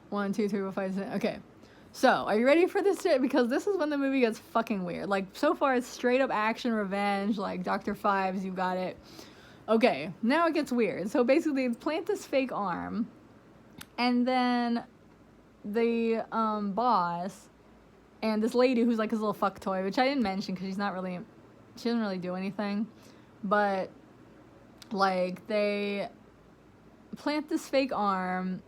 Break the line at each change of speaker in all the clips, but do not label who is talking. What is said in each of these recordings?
1, 2, 3, 4, 5, 6. Okay. So, are you ready for this shit? Because this is when the movie gets fucking weird. Like, so far it's straight up action revenge, like Dr. Fives, you got it. Okay, now it gets weird. So basically, they plant this fake arm, and then the boss and this lady who's like his little fuck toy, which I didn't mention because she doesn't really do anything, but like they plant this fake arm,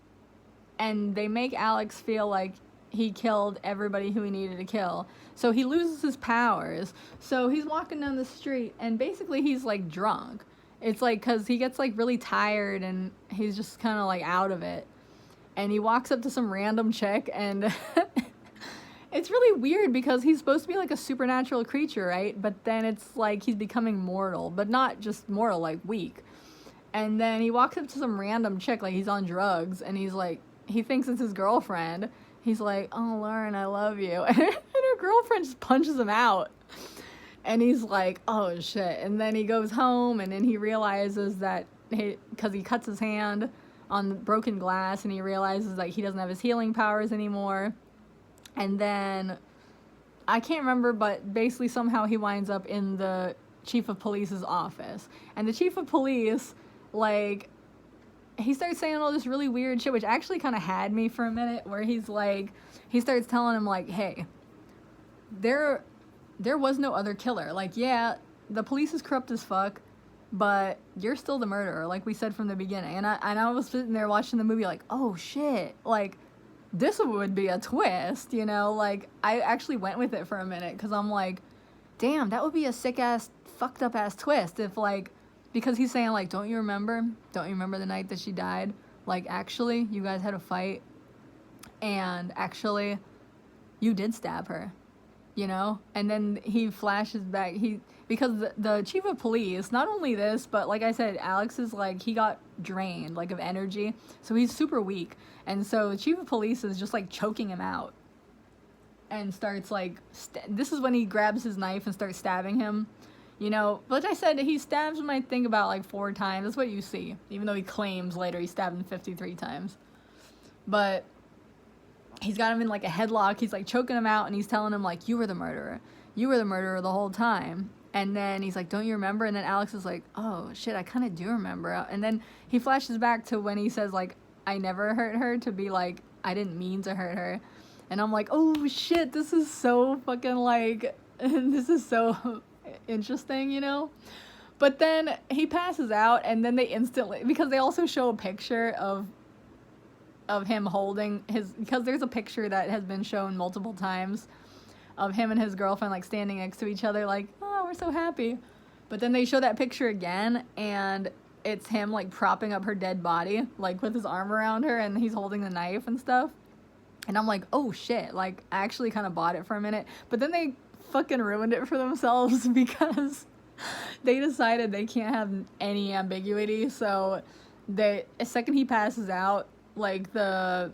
and they make Alex feel like he killed everybody who he needed to kill. So he loses his powers. So he's walking down the street, and basically he's like drunk. It's like because he gets like really tired, and he's just kind of like out of it. And he walks up to some random chick, and it's really weird because he's supposed to be like a supernatural creature, right? But then it's like he's becoming mortal, but not just mortal, like weak. And then he walks up to some random chick, like he's on drugs, and he's like, he thinks it's his girlfriend. He's like, "Oh, Lauren, I love you." And her girlfriend just punches him out. And he's like, "Oh, shit." And then he goes home, and then he realizes that, because he cuts his hand on the broken glass, and he realizes that he doesn't have his healing powers anymore. And then, I can't remember, but basically somehow he winds up in the chief of police's office. And the chief of police, like, he starts saying all this really weird shit, which actually kind of had me for a minute, where he's like, he starts telling him, like, hey, there was no other killer. Like, yeah, the police is corrupt as fuck, but you're still the murderer, like we said from the beginning. And I was sitting there watching the movie like, oh, shit, like, this would be a twist, you know? Like, I actually went with it for a minute, because I'm like, damn, that would be a sick-ass, fucked-up-ass twist if, like, because he's saying, like, don't you remember the night that she died? Like, actually, you guys had a fight, and actually, you did stab her, you know? And then he flashes back, because the chief of police, not only this, but like I said, Alex is like, he got drained, like, of energy, so he's super weak, and so the chief of police is just, like, choking him out, and starts, like, this is when he grabs his knife and starts stabbing him. You know, like I said, he stabs him, I think, about, like, 4 times. That's what you see. Even though he claims later he stabbed him 53 times. But he's got him in, like, a headlock. He's, like, choking him out, and he's telling him, like, you were the murderer. You were the murderer the whole time. And then he's like, don't you remember? And then Alex is like, oh, shit, I kind of do remember. And then he flashes back to when he says, like, I never hurt her, to be like, I didn't mean to hurt her. And I'm like, oh, shit, this is so fucking, like, this is so interesting, you know? But then he passes out, and then they instantly, because they also show a picture of him holding his, because there's a picture that has been shown multiple times of him and his girlfriend, like, standing next to each other, like, oh, we're so happy. But then they show that picture again, and it's him, like, propping up her dead body, like, with his arm around her, and he's holding the knife and stuff. And I'm like, oh, shit, like, I actually kind of bought it for a minute. But then they fucking ruined it for themselves, because they decided they can't have any ambiguity. So the second he passes out, like, the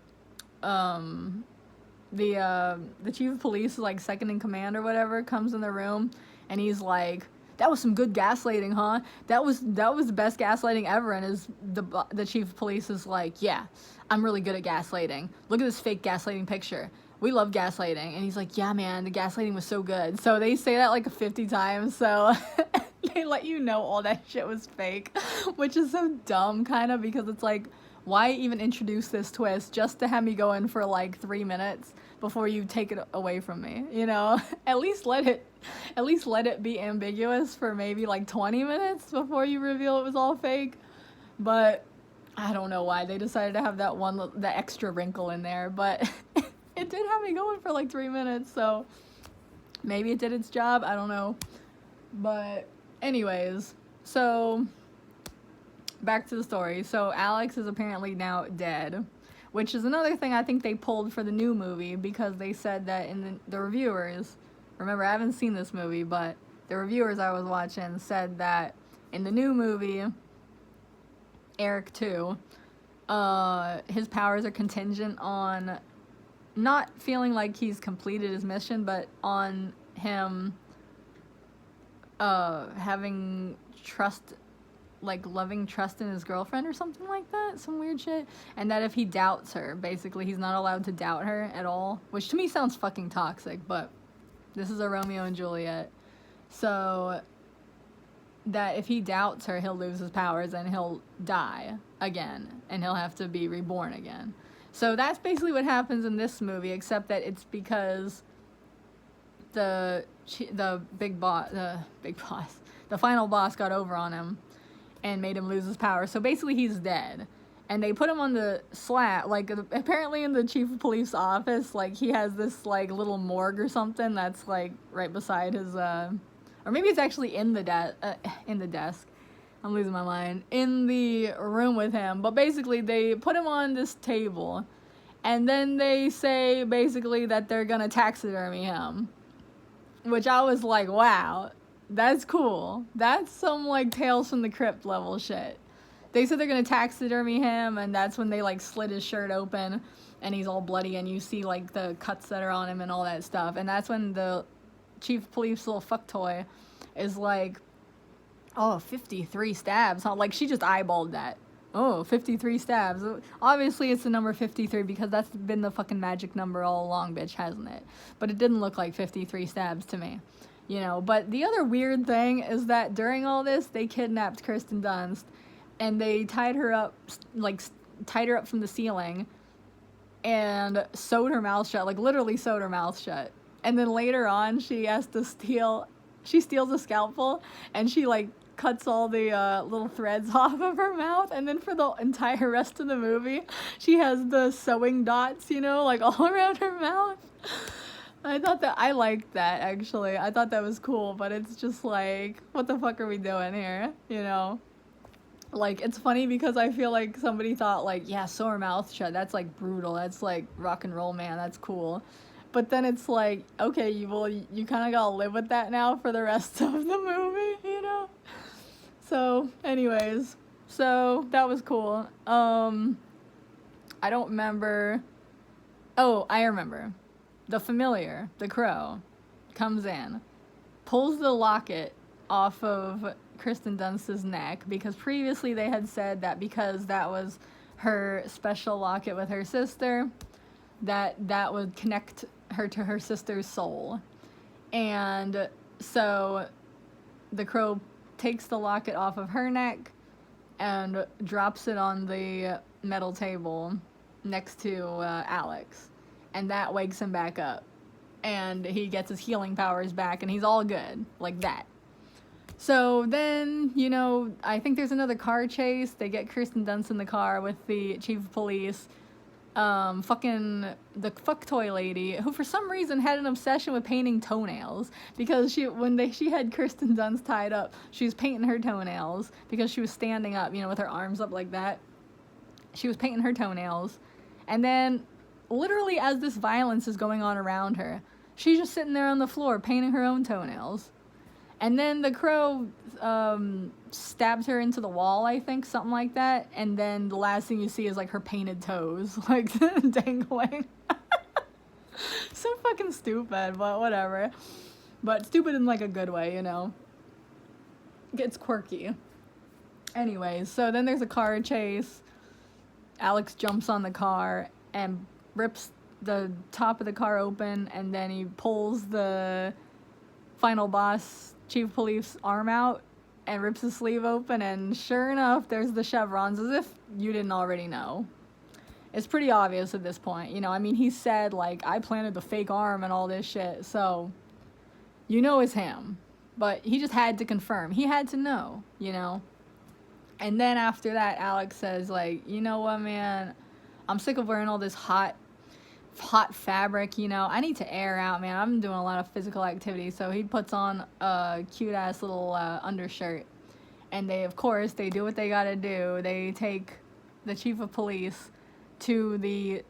chief of police, like, second in command or whatever, comes in the room, and he's like, that was some good gaslighting, huh? That was the best gaslighting ever. And the chief of police is like, yeah, I'm really good at gaslighting. Look at this fake gaslighting picture. We love gaslighting. And he's like, yeah, man, the gaslighting was so good. So they say that like 50 times. So they let you know all that shit was fake, which is so dumb, kind of, because it's like, why even introduce this twist just to have me go in for like 3 minutes before you take it away from me, you know? At least let it be ambiguous for maybe like 20 minutes before you reveal it was all fake. But I don't know why they decided to have the extra wrinkle in there, but it did have me going for like 3 minutes, so maybe it did its job, I don't know. But anyways, so back to the story. So Alex is apparently now dead, which is another thing I think they pulled for the new movie, because they said that in the reviewers, remember, I haven't seen this movie, but the reviewers I was watching said that in the new movie, Eric 2, his powers are contingent on not feeling like he's completed his mission, but on him having trust like loving trust in his girlfriend or something like that, some weird shit, and that if he doubts her, basically he's not allowed to doubt her at all, which to me sounds fucking toxic, but this is a Romeo and Juliet. So that if he doubts her, he'll lose his powers and he'll die again and he'll have to be reborn again. So that's basically what happens in this movie, except that it's because the final boss got over on him and made him lose his power. So basically he's dead. And they put him on the slab, like, apparently in the chief of police office, like, he has this, like, little morgue or something that's, like, right beside his, or maybe it's actually in the desk. I'm losing my mind. In the room with him. But basically, they put him on this table, and then they say, basically, that they're gonna taxidermy him. Which I was like, wow, that's cool. That's some, like, Tales from the Crypt level shit. They said they're gonna taxidermy him, and that's when they, like, slit his shirt open, and he's all bloody, and you see, like, the cuts that are on him and all that stuff. And that's when the chief of police little fuck toy is like, oh, 53 stabs, huh? Like, she just eyeballed that. Oh, 53 stabs. Obviously, it's the number 53 because that's been the fucking magic number all along, bitch, hasn't it? But it didn't look like 53 stabs to me. You know, but the other weird thing is that during all this, they kidnapped Kirsten Dunst. And they tied her up from the ceiling and sewed her mouth shut, like literally sewed her mouth shut. And then later on, she steals a scalpel and she like cuts all the little threads off of her mouth. And then for the entire rest of the movie, she has the sewing dots, you know, like all around her mouth. I liked that, actually. I thought that was cool, but it's just like, what the fuck are we doing here, you know? Like, it's funny because I feel like somebody thought, like, yeah, sew her mouth shut. That's, like, brutal. That's, like, rock and roll, man. That's cool. But then it's like, okay, you kind of gotta live with that now for the rest of the movie, you know? So, anyways. So, that was cool. I don't remember. Oh, I remember. The familiar, the crow, comes in, pulls the locket off of Kirsten Dunst's neck, because previously they had said that because that was her special locket with her sister, that would connect her to her sister's soul. And so the crow takes the locket off of her neck and drops it on the metal table next to Alex, and that wakes him back up, and he gets his healing powers back, and he's all good like that. So then, you know, I think there's another car chase. They get Kirsten Dunst in the car with the chief of police. Fucking the fuck toy lady, who for some reason had an obsession with painting toenails. Because she had Kirsten Dunst tied up, she was painting her toenails. Because she was standing up, you know, with her arms up like that. She was painting her toenails. And then, literally as this violence is going on around her, she's just sitting there on the floor painting her own toenails. And then the crow stabs her into the wall, I think, something like that. And then the last thing you see is, like, her painted toes, like, dangling. So fucking stupid, but whatever. But stupid in, like, a good way, you know. It's quirky. Anyways, so then there's a car chase. Alex jumps on the car and rips the top of the car open, and then he pulls the final boss chief of police arm out and rips his sleeve open, and sure enough, there's the chevrons, as if you didn't already know. It's pretty obvious at this point, you know. I mean, he said, like, I planted the fake arm and all this shit, so you know it's him. But he just had to confirm. He had to know, you know. And then after that, Alex says, like, you know what, man, I'm sick of wearing all this hot fabric, you know. I need to air out, man. I've been doing a lot of physical activity. So he puts on a cute ass little undershirt, and they do what they gotta do. They take the chief of police to the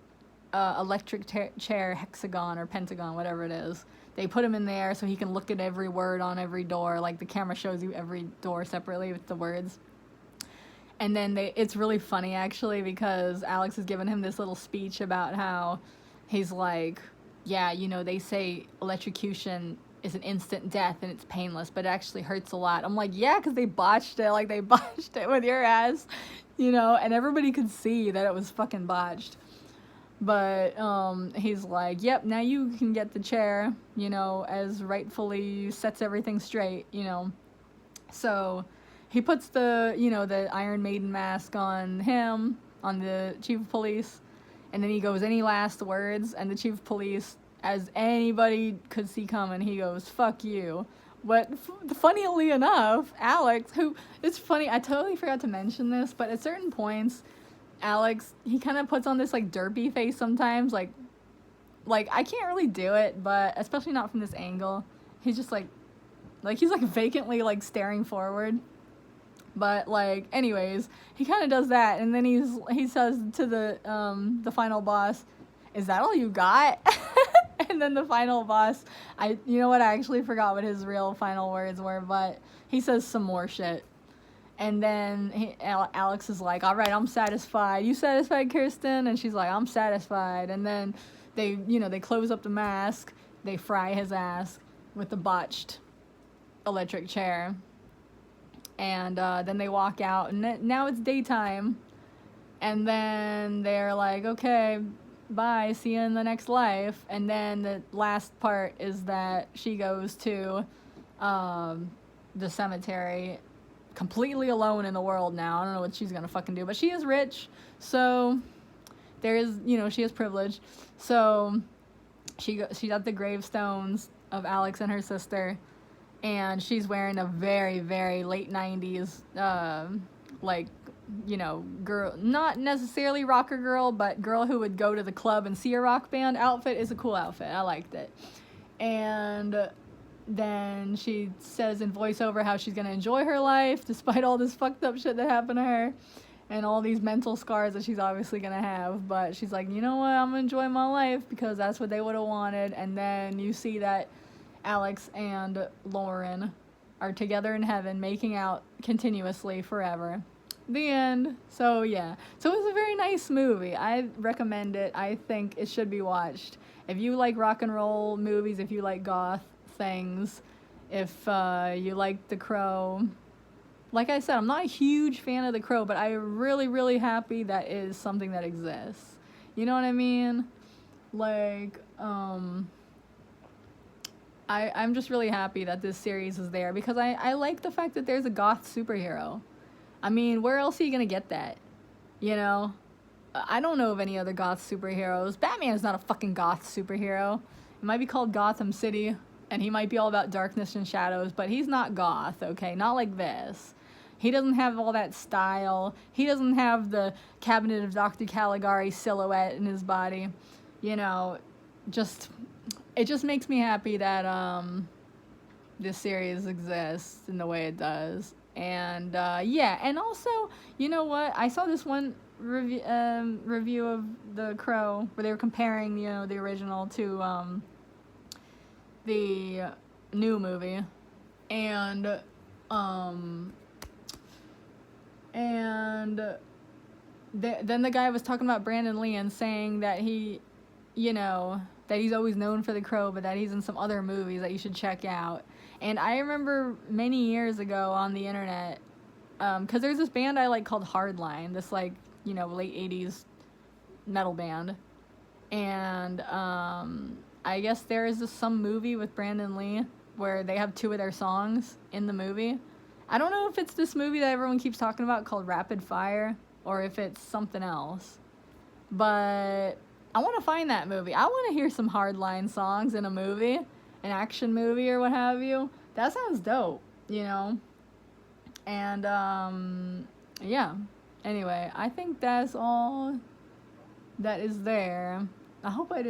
electric chair hexagon or pentagon, whatever it is. They put him in there so he can look at every word on every door. Like, the camera shows you every door separately with the words. And then it's really funny, actually, because Alex has given him this little speech about how he's like, yeah, you know, they say electrocution is an instant death and it's painless, but it actually hurts a lot. I'm like, yeah, because they botched it. Like, they botched it with your ass, and everybody could see that it was fucking botched. But he's like, yep, now you can get the chair, as rightfully sets everything straight, So he puts the Iron Maiden mask on him, on the chief of police, and then he goes, any last words? And the chief of police, as anybody could see coming, he goes, fuck you. But funnily enough, Alex, who, it's funny, I totally forgot to mention this, but at certain points, Alex, he kind of puts on this, like, derpy face sometimes, like, I can't really do it, but especially not from this angle. He's just, he's, vacantly, staring forward. But, anyways, he kind of does that, and then he says to the final boss, is that all you got? And then the final boss, I actually forgot what his real final words were, but he says some more shit. And then Alex is like, all right, I'm satisfied. You satisfied, Kirsten? And she's like, I'm satisfied. And then they close up the mask. They fry his ass with the botched electric chair. And then they walk out. And now it's daytime. And then they're like, okay, bye. See you in the next life. And then the last part is that she goes to the cemetery completely alone in the world now. I don't know what she's gonna fucking do, but she is rich, so there is, she has privilege. So she's at the gravestones of Alex and her sister, and she's wearing a very, very late 90s, girl, not necessarily rocker girl, but girl who would go to the club and see a rock band outfit. Is a cool outfit. I liked it. And then she says in voiceover how she's going to enjoy her life despite all this fucked up shit that happened to her and all these mental scars that she's obviously going to have. But she's like, you know what, I'm going to enjoy my life because that's what they would have wanted. And then you see that Alex and Lauren are together in heaven making out continuously forever. The end. So yeah, so it was a very nice movie. I recommend it. I think it should be watched. If you like rock and roll movies, if you like goth things, if you like The Crow, like I said, I'm not a huge fan of The Crow, but I'm really, really happy that is something that exists. You know what I mean? I'm just really happy that this series is there because I like the fact that there's a goth superhero. I mean, where else are you gonna get that? I don't know of any other goth superheroes. Batman is not a fucking goth superhero. It might be called Gotham City, and he might be all about darkness and shadows, but he's not goth, okay? Not like this. He doesn't have all that style. He doesn't have the Cabinet of Dr. Caligari silhouette in his body. It just makes me happy that this series exists in the way it does. And yeah, and also, you know what? I saw this one review of The Crow where they were comparing, the original to the new movie, and then the guy was talking about Brandon Lee and saying that he, that he's always known for The Crow, but that he's in some other movies that you should check out. And I remember many years ago on the internet, because there's this band I like called Hardline, this late 80s metal band, and I guess there is some movie with Brandon Lee where they have 2 of their songs in the movie. I don't know if it's this movie that everyone keeps talking about called Rapid Fire or if it's something else, but I want to find that movie. I want to hear some Hardline songs in a movie, an action movie or what have you. That sounds dope, and yeah, anyway, I think that's all that is there. I hope I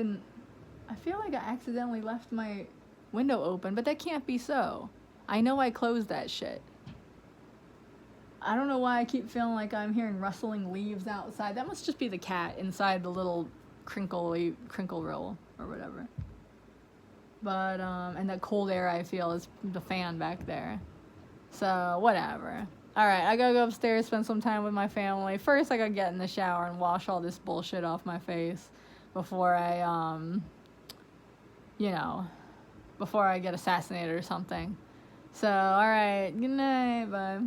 feel like I accidentally left my window open, but that can't be so. I know I closed that shit. I don't know why I keep feeling like I'm hearing rustling leaves outside. That must just be the cat inside the little crinkle roll or whatever. But, and that cold air I feel is the fan back there. So, whatever. Alright, I gotta go upstairs, spend some time with my family. First, I gotta get in the shower and wash all this bullshit off my face before I, before I get assassinated or something. So, alright, good night, bye.